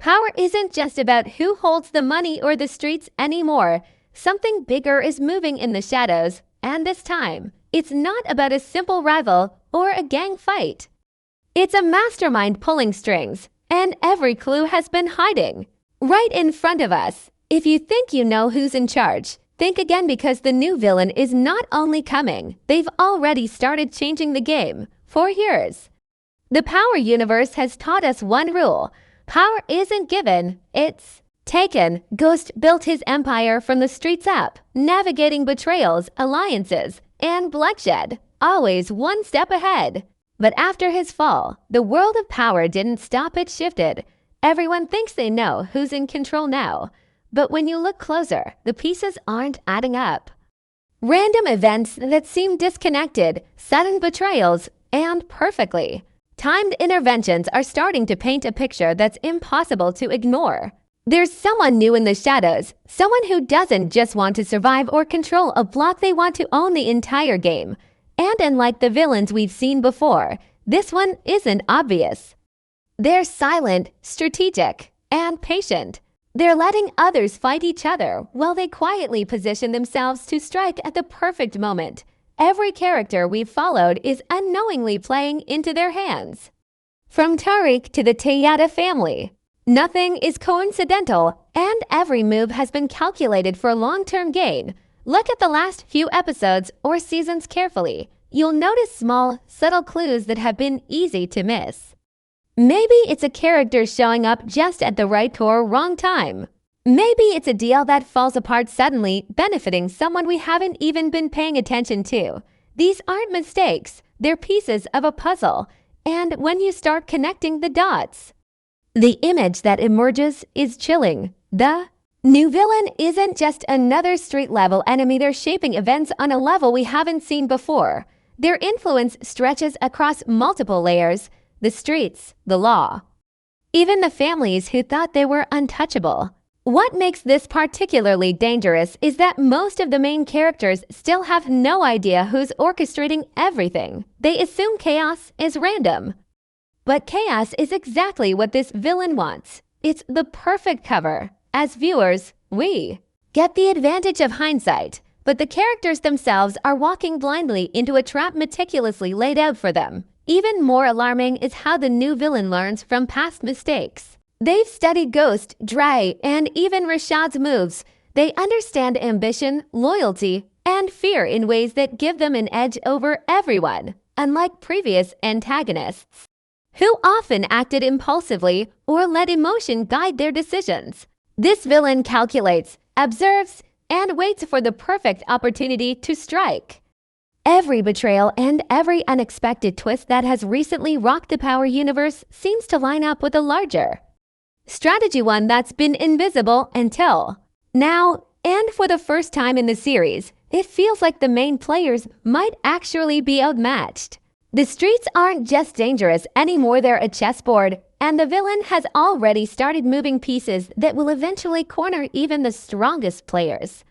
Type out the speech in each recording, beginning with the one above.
Power isn't just about who holds the money or the streets anymore. Something bigger is moving in the shadows, and this time, it's not about a simple rival or a gang fight. It's a mastermind pulling strings, and every clue has been hiding right in front of us. If you think you know who's in charge, think again, because the new villain is not only coming, they've already started changing the game for years. The Power universe has taught us one rule: power isn't given, it's taken. Ghost built his empire from the streets up, navigating betrayals, alliances, and bloodshed, always one step ahead. But after his fall, the world of power didn't stop, it shifted. Everyone thinks they know who's in control now, but when you look closer, the pieces aren't adding up. Random events that seem disconnected, sudden betrayals, and perfectly timed interventions are starting to paint a picture that's impossible to ignore. There's someone new in the shadows, someone who doesn't just want to survive or control a block, they want to own the entire game. And unlike the villains we've seen before, this one isn't obvious. They're silent, strategic, and patient. They're letting others fight each other while they quietly position themselves to strike at the perfect moment. Every character we've followed is unknowingly playing into their hands. From Tariq to the Tejada family, nothing is coincidental, and every move has been calculated for long-term gain. Look at the last few episodes or seasons carefully. You'll notice small, subtle clues that have been easy to miss. Maybe it's a character showing up just at the right or wrong time. Maybe it's a deal that falls apart suddenly, benefiting someone we haven't even been paying attention to. These aren't mistakes, they're pieces of a puzzle. And when you start connecting the dots, the image that emerges is chilling. The new villain isn't just another street-level enemy, they're shaping events on a level we haven't seen before. Their influence stretches across multiple layers: the streets, the law, even the families who thought they were untouchable. What makes this particularly dangerous is that most of the main characters still have no idea who's orchestrating everything. They assume chaos is random. But chaos is exactly what this villain wants. It's the perfect cover. As viewers, we get the advantage of hindsight, but the characters themselves are walking blindly into a trap meticulously laid out for them. Even more alarming is how the new villain learns from past mistakes. They've studied Ghost, Dre, and even Rashad's moves. They understand ambition, loyalty, and fear in ways that give them an edge over everyone, unlike previous antagonists, who often acted impulsively or let emotion guide their decisions. This villain calculates, observes, and waits for the perfect opportunity to strike. Every betrayal and every unexpected twist that has recently rocked the Power universe seems to line up with a larger strategy, one that's been invisible until now. And for the first time in the series, it feels like the main players might actually be outmatched. The streets aren't just dangerous anymore, they're a chessboard, and the villain has already started moving pieces that will eventually corner even the strongest players.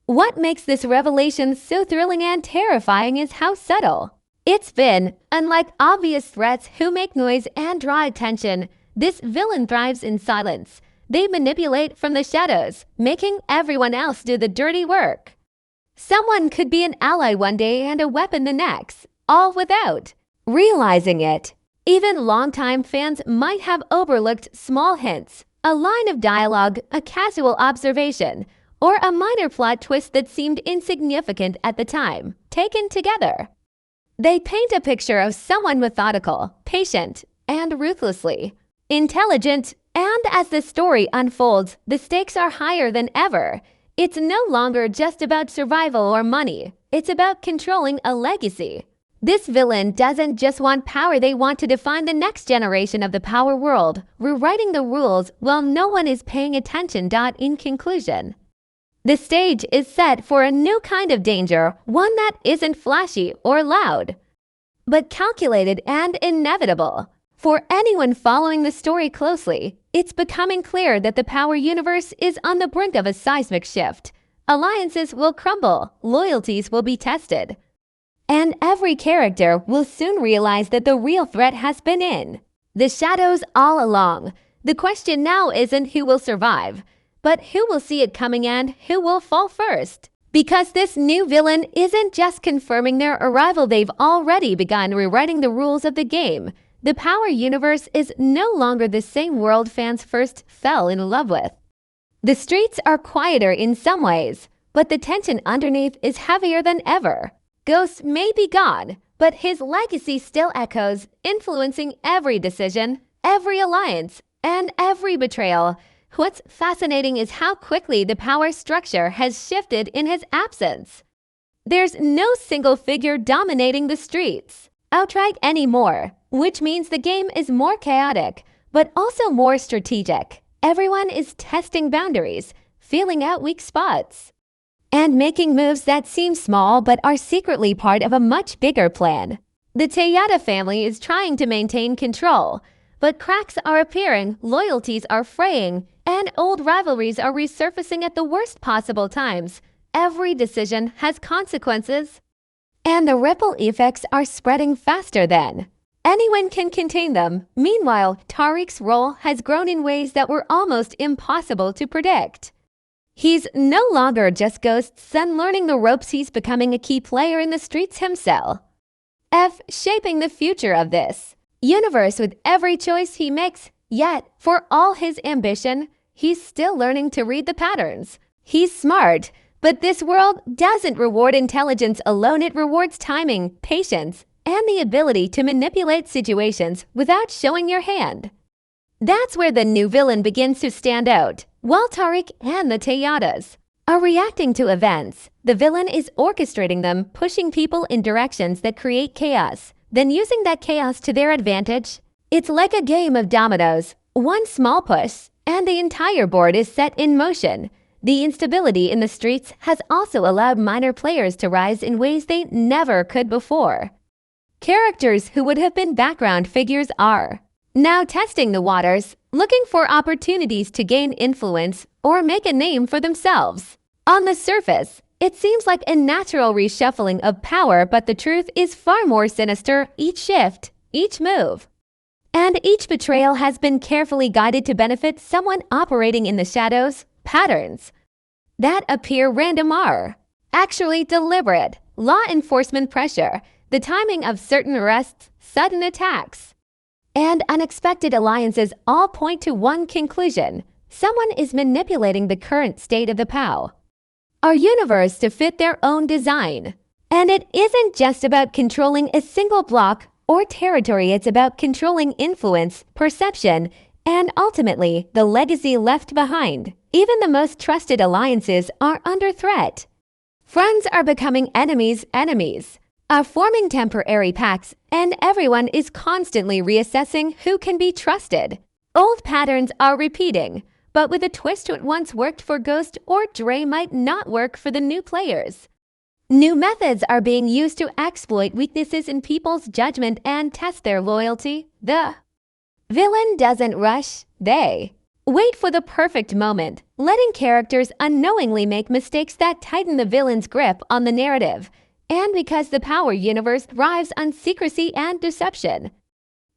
What makes this revelation so thrilling and terrifying is how subtle it's been. Unlike obvious threats who make noise and draw attention, this villain thrives in silence. They manipulate from the shadows, making everyone else do the dirty work. Someone could be an ally one day and a weapon the next, all without realizing it. Even longtime fans might have overlooked small hints, a line of dialogue, a casual observation, or a minor plot twist that seemed insignificant at the time. Taken together, they paint a picture of someone methodical, patient, and ruthlessly intelligent. And as the story unfolds, the stakes are higher than ever. It's no longer just about survival or money. It's about controlling a legacy. This villain doesn't just want power, they want to define the next generation of the Power world, rewriting the rules while no one is paying attention. In conclusion, the stage is set for a new kind of danger, one that isn't flashy or loud, but calculated and inevitable. For anyone following the story closely, it's becoming clear that the Power universe is on the brink of a seismic shift. Alliances will crumble, loyalties will be tested, and every character will soon realize that the real threat has been in the shadows all along. The question now isn't who will survive, but who will see it coming and who will fall first. Because this new villain isn't just confirming their arrival, they've already begun rewriting the rules of the game. The Power Universe is no longer the same world fans first fell in love with. The streets are quieter in some ways, but the tension underneath is heavier than ever. Ghost may be gone, but his legacy still echoes, influencing every decision, every alliance, and every betrayal. What's fascinating is how quickly the power structure has shifted in his absence. There's no single figure dominating the streets outright anymore, which means the game is more chaotic, but also more strategic. Everyone is testing boundaries, feeling out weak spots, and making moves that seem small but are secretly part of a much bigger plan. The Tejada family is trying to maintain control, but cracks are appearing, loyalties are fraying, and old rivalries are resurfacing at the worst possible times. Every decision has consequences, and the ripple effects are spreading faster than anyone can contain them. Meanwhile, Tariq's role has grown in ways that were almost impossible to predict. He's no longer just Ghost's son learning the ropes, he's becoming a key player in the streets himself. Shaping the future of this universe with every choice he makes, yet, for all his ambition, he's still learning to read the patterns. He's smart, but this world doesn't reward intelligence alone, it rewards timing, patience, and the ability to manipulate situations without showing your hand. That's where the new villain begins to stand out. While Tariq and the Tejadas are reacting to events, the villain is orchestrating them, pushing people in directions that create chaos, then using that chaos to their advantage. It's like a game of dominoes. One small push, and the entire board is set in motion. The instability in the streets has also allowed minor players to rise in ways they never could before. Characters who would have been background figures are now testing the waters, looking for opportunities to gain influence or make a name for themselves. On the surface, it seems like a natural reshuffling of power, but the truth is far more sinister. Each shift, each move, and each betrayal has been carefully guided to benefit someone operating in the shadows. Patterns that appear random are actually deliberate. Law enforcement pressure, the timing of certain arrests, sudden attacks, and unexpected alliances all point to one conclusion: someone is manipulating the current state of the POW, our universe, to fit their own design. And it isn't just about controlling a single block or territory, it's about controlling influence, perception, and ultimately the legacy left behind. Even the most trusted alliances are under threat. Friends are becoming enemies, are forming temporary pacts, and everyone is constantly reassessing who can be trusted. Old patterns are repeating, but with a twist, what once worked for Ghost or Dre might not work for the new players. New methods are being used to exploit weaknesses in people's judgment and test their loyalty. The villain doesn't rush, they wait for the perfect moment, letting characters unknowingly make mistakes that tighten the villain's grip on the narrative. And because the Power Universe thrives on secrecy and deception,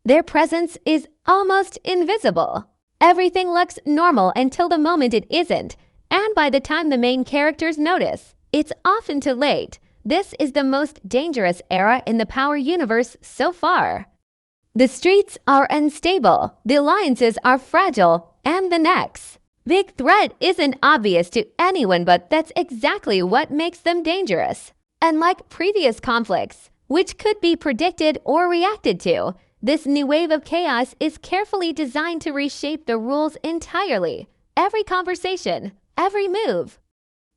their presence is almost invisible. Everything looks normal until the moment it isn't, and by the time the main characters notice, it's often too late. This is the most dangerous era in the Power Universe so far. The streets are unstable, the alliances are fragile, and the next big threat isn't obvious to anyone, but that's exactly what makes them dangerous. Unlike previous conflicts, which could be predicted or reacted to, this new wave of chaos is carefully designed to reshape the rules entirely. Every conversation, every move,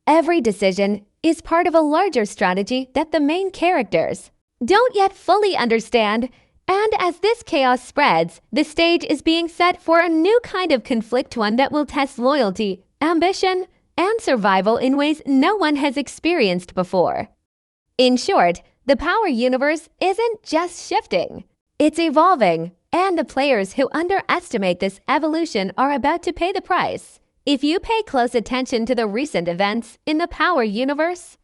every decision is part of a larger strategy that the main characters don't yet fully understand. And as this chaos spreads, the stage is being set for a new kind of conflict, one that will test loyalty, ambition, and survival in ways no one has experienced before. In short, the Power Universe isn't just shifting, it's evolving, and the players who underestimate this evolution are about to pay the price. If you pay close attention to the recent events in the Power Universe,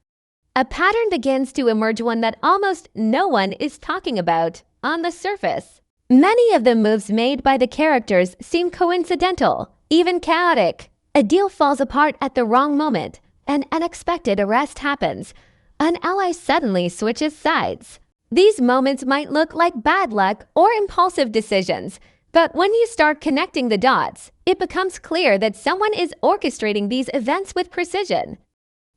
a pattern begins to emerge, one that almost no one is talking about. On the surface, Many of the moves made by the characters seem coincidental, even chaotic. A deal falls apart at the wrong moment. An unexpected arrest happens. An ally suddenly switches sides. These moments might look like bad luck or impulsive decisions, but when you start connecting the dots, it becomes clear that someone is orchestrating these events with precision.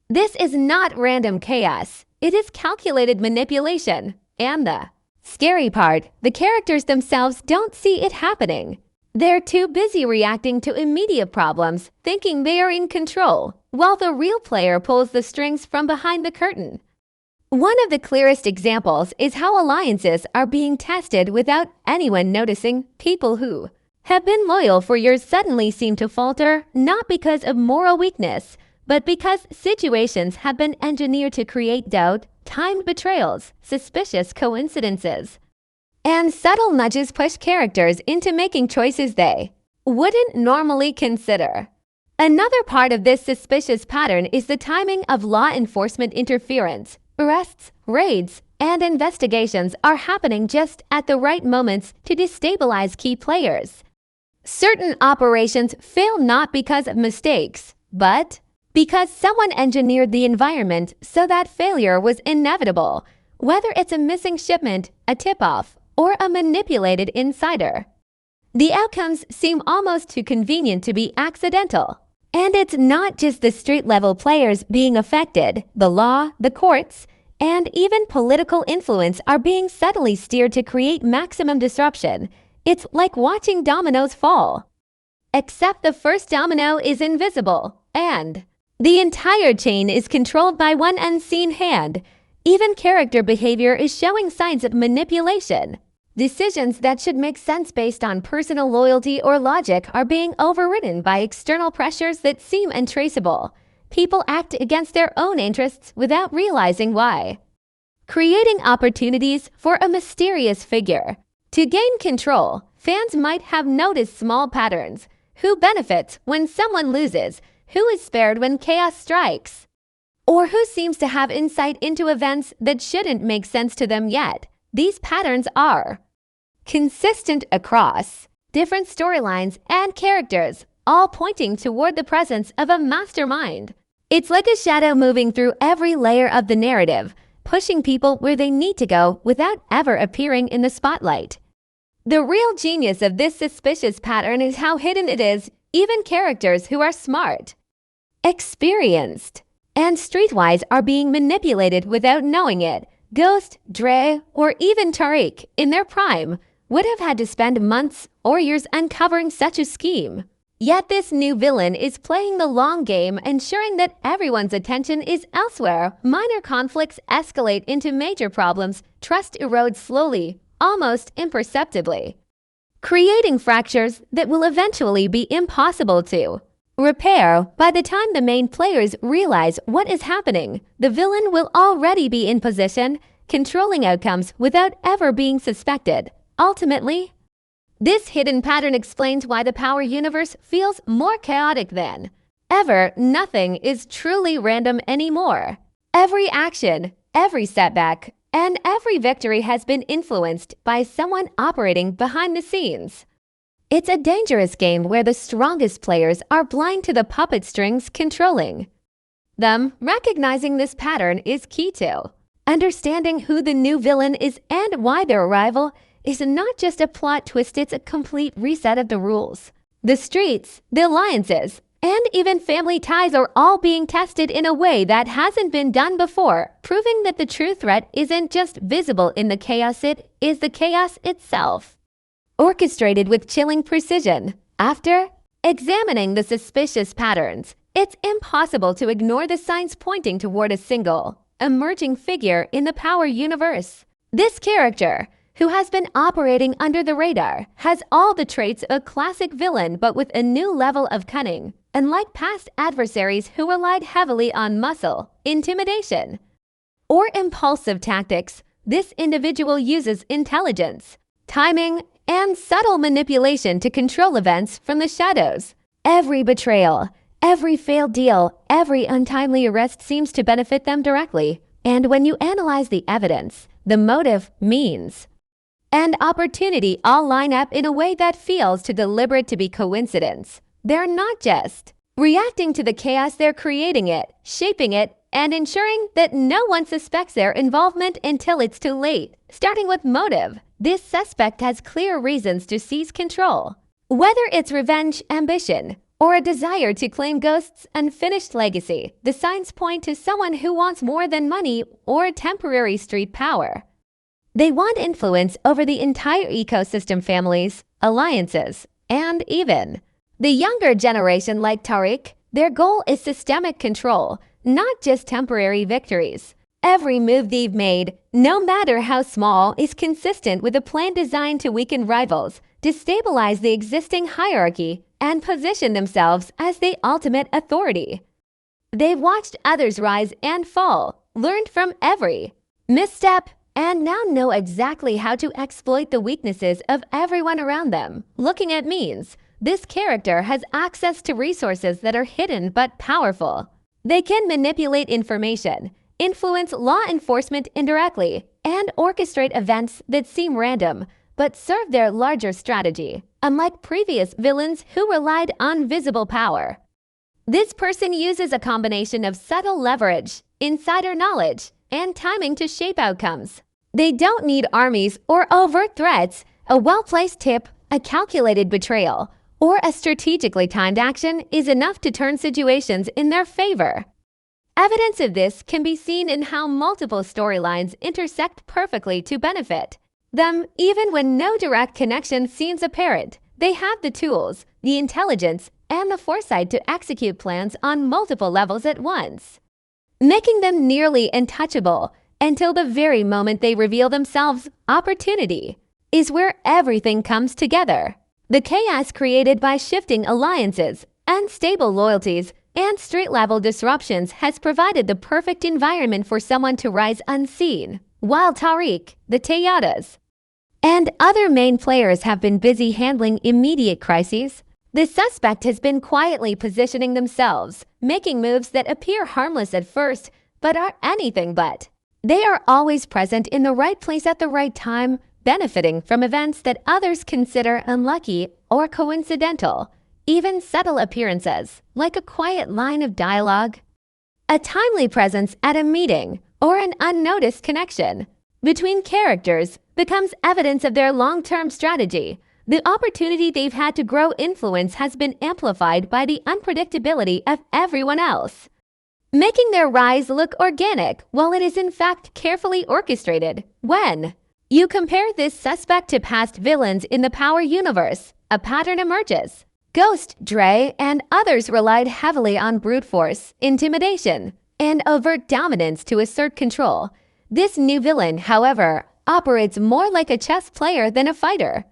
This is not random chaos. It is calculated manipulation. And the scary part, the characters themselves don't see it happening. They're too busy reacting to immediate problems, thinking they are in control, while the real player pulls the strings from behind the curtain. One of the clearest examples is how alliances are being tested without anyone noticing. People who have been loyal for years suddenly seem to falter, not because of moral weakness, but because situations have been engineered to create doubt, timed betrayals, suspicious coincidences, and subtle nudges push characters into making choices they wouldn't normally consider. Another part of this suspicious pattern is the timing of law enforcement interference. Arrests, raids, and investigations are happening just at the right moments to destabilize key players. Certain operations fail not because of mistakes, but because someone engineered the environment so that failure was inevitable, whether it's a missing shipment, a tip-off, or a manipulated insider. The outcomes seem almost too convenient to be accidental. And it's not just the street-level players being affected. The law, the courts, and even political influence are being subtly steered to create maximum disruption. It's like watching dominoes fall. Except the first domino is invisible, and the entire chain is controlled by one unseen hand. Even character behavior is showing signs of manipulation. Decisions that should make sense based on personal loyalty or logic are being overridden by external pressures that seem untraceable. People act against their own interests without realizing why, creating opportunities for a mysterious figure. To gain control, fans might have noticed small patterns. Who benefits when someone loses? Who is spared when chaos strikes? Or who seems to have insight into events that shouldn't make sense to them yet? These patterns are consistent across different storylines and characters, all pointing toward the presence of a mastermind. It's like a shadow moving through every layer of the narrative, pushing people where they need to go without ever appearing in the spotlight. The real genius of this suspicious pattern is how hidden it is. Even characters who are smart, experienced, and streetwise are being manipulated without knowing it. Ghost, Dre, or even Tariq, in their prime, would have had to spend months or years uncovering such a scheme. Yet this new villain is playing the long game, ensuring that everyone's attention is elsewhere. Minor conflicts escalate into major problems. Trust erodes slowly, almost imperceptibly, creating fractures that will eventually be impossible to repair. By the time the main players realize what is happening, the villain will already be in position, controlling outcomes without ever being suspected. Ultimately, this hidden pattern explains why the Power universe feels more chaotic than ever. Nothing is truly random anymore. Every action, every setback, and every victory has been influenced by someone operating behind the scenes. It's a dangerous game where the strongest players are blind to the puppet strings controlling them. Recognizing this pattern is key to understanding who the new villain is and why their arrival is not just a plot twist, it's a complete reset of the rules. The streets, the alliances, and even family ties are all being tested in a way that hasn't been done before, proving that the true threat isn't just visible in the chaos, it is the chaos itself, orchestrated with chilling precision. After examining the suspicious patterns, it's impossible to ignore the signs pointing toward a single, emerging figure in the Power universe. This character, who has been operating under the radar, has all the traits of a classic villain but with a new level of cunning. Unlike past adversaries who relied heavily on muscle, intimidation, or impulsive tactics, this individual uses intelligence, timing, and subtle manipulation to control events from the shadows. Every betrayal, every failed deal, every untimely arrest seems to benefit them directly. And when you analyze the evidence, the motive means and opportunity all line up in a way that feels too deliberate to be coincidence. They're not just reacting to the chaos, they're creating it, shaping it, and ensuring that no one suspects their involvement until it's too late. Starting with motive, this suspect has clear reasons to seize control. Whether it's revenge, ambition, or a desire to claim Ghost's unfinished legacy, the signs point to someone who wants more than money or temporary street power. They want influence over the entire ecosystem, families, alliances, and even the younger generation like Tariq. Their goal is systemic control, not just temporary victories. Every move they've made, no matter how small, is consistent with a plan designed to weaken rivals, destabilize the existing hierarchy, and position themselves as the ultimate authority. They've watched others rise and fall, learned from every misstep, and now know exactly how to exploit the weaknesses of everyone around them. Looking at means, this character has access to resources that are hidden but powerful. They can manipulate information, influence law enforcement indirectly, and orchestrate events that seem random but serve their larger strategy, unlike previous villains who relied on visible power. This person uses a combination of subtle leverage, insider knowledge, and timing to shape outcomes. They don't need armies or overt threats. A well-placed tip, a calculated betrayal, or a strategically timed action is enough to turn situations in their favor. Evidence of this can be seen in how multiple storylines intersect perfectly to benefit them. Even when no direct connection seems apparent, they have the tools, the intelligence, and the foresight to execute plans on multiple levels at once, making them nearly untouchable until the very moment they reveal themselves. Opportunity is where everything comes together. The chaos created by shifting alliances, unstable loyalties, and street-level disruptions has provided the perfect environment for someone to rise unseen. While Tariq, the Tejadas, and other main players have been busy handling immediate crises, the suspect has been quietly positioning themselves, making moves that appear harmless at first but are anything but. They are always present in the right place at the right time, benefiting from events that others consider unlucky or coincidental. Even subtle appearances, like a quiet line of dialogue, a timely presence at a meeting, or an unnoticed connection between characters, becomes evidence of their long-term strategy. The opportunity they've had to grow influence has been amplified by the unpredictability of everyone else, making their rise look organic while it is in fact carefully orchestrated. When you compare this suspect to past villains in the Power universe, a pattern emerges. Ghost, Dre, and others relied heavily on brute force, intimidation, and overt dominance to assert control. This new villain, however, operates more like a chess player than a fighter.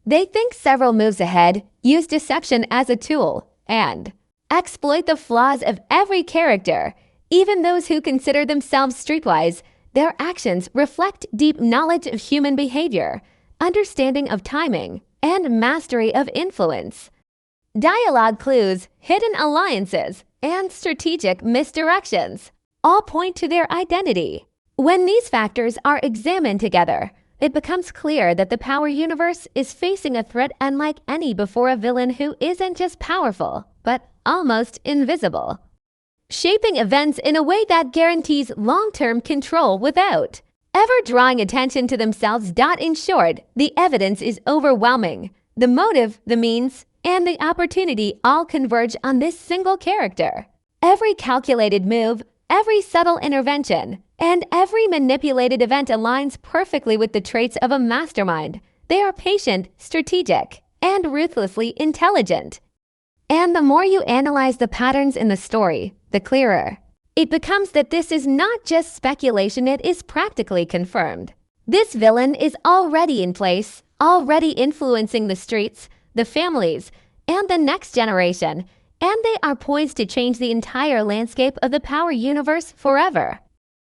They think several moves ahead, use deception as a tool, and exploit the flaws of every character. Even those who consider themselves streetwise, their actions reflect deep knowledge of human behavior, understanding of timing, and mastery of influence. Dialogue clues, hidden alliances, and strategic misdirections all point to their identity. When these factors are examined together, it becomes clear that the Power universe is facing a threat unlike any before, a villain who isn't just powerful, but almost invisible, shaping events in a way that guarantees long-term control without ever drawing attention to themselves. In short, the evidence is overwhelming. The motive, the means, and the opportunity all converge on this single character. Every calculated move, every subtle intervention, and every manipulated event aligns perfectly with the traits of a mastermind. They are patient, strategic, and ruthlessly intelligent. And the more you analyze the patterns in the story, the clearer it becomes that this is not just speculation, it is practically confirmed. This villain is already in place, already influencing the streets, the families, and the next generation, and they are poised to change the entire landscape of the Power universe forever.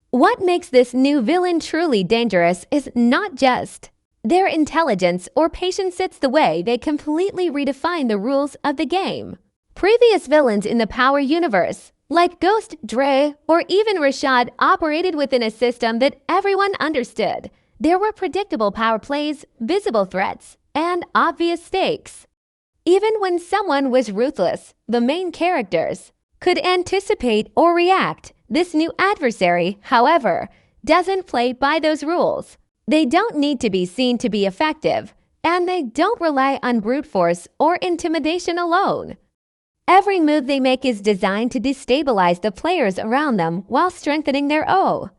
What makes this new villain truly dangerous is not just their intelligence or patience, it's the way they completely redefine the rules of the game. Previous villains in the Power universe, like Ghost, Dre, or even Rashad, operated within a system that everyone understood. There were predictable power plays, visible threats, and obvious stakes. Even when someone was ruthless, the main characters could anticipate or react. This new adversary, however, doesn't play by those rules. They don't need to be seen to be effective, and they don't rely on brute force or intimidation alone. Every move they make is designed to destabilize the players around them while strengthening their O.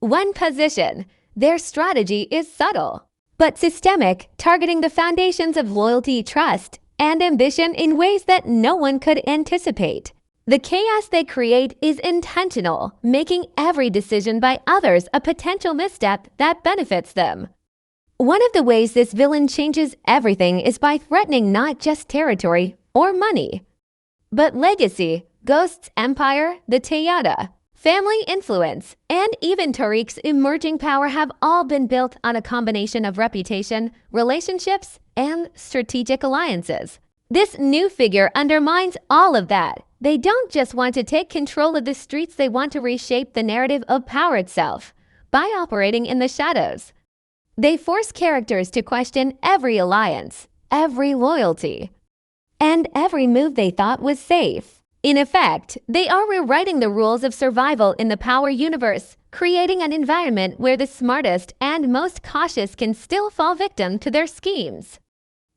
One position. Their strategy is subtle, but systemic, targeting the foundations of loyalty, trust, and ambition in ways that no one could anticipate. The chaos they create is intentional, making every decision by others a potential misstep that benefits them. One of the ways this villain changes everything is by threatening not just territory or money, but legacy, Ghost's empire, the Tejada, family influence, and even Tariq's emerging power have all been built on a combination of reputation, relationships, and strategic alliances. This new figure undermines all of that. They don't just want to take control of the streets, they want to reshape the narrative of power itself by operating in the shadows. They force characters to question every alliance, every loyalty, and every move they thought was safe. In effect, they are rewriting the rules of survival in the power universe, creating an environment where the smartest and most cautious can still fall victim to their schemes.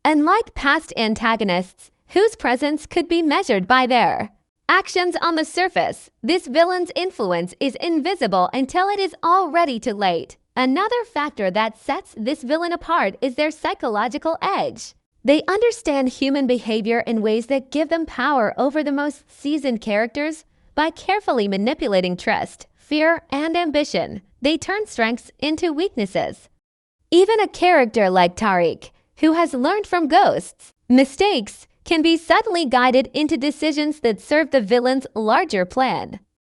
Unlike past antagonists, whose presence could be measured by their actions on the surface, this villain's influence is invisible until it is already too late. Another factor that sets this villain apart is their psychological edge. They understand human behavior in ways that give them power over the most seasoned characters. By carefully manipulating trust, fear, and ambition, they turn strengths into weaknesses. Even a character like Tariq, who has learned from Ghost's mistakes, can be subtly guided into decisions that serve the villain's larger plan.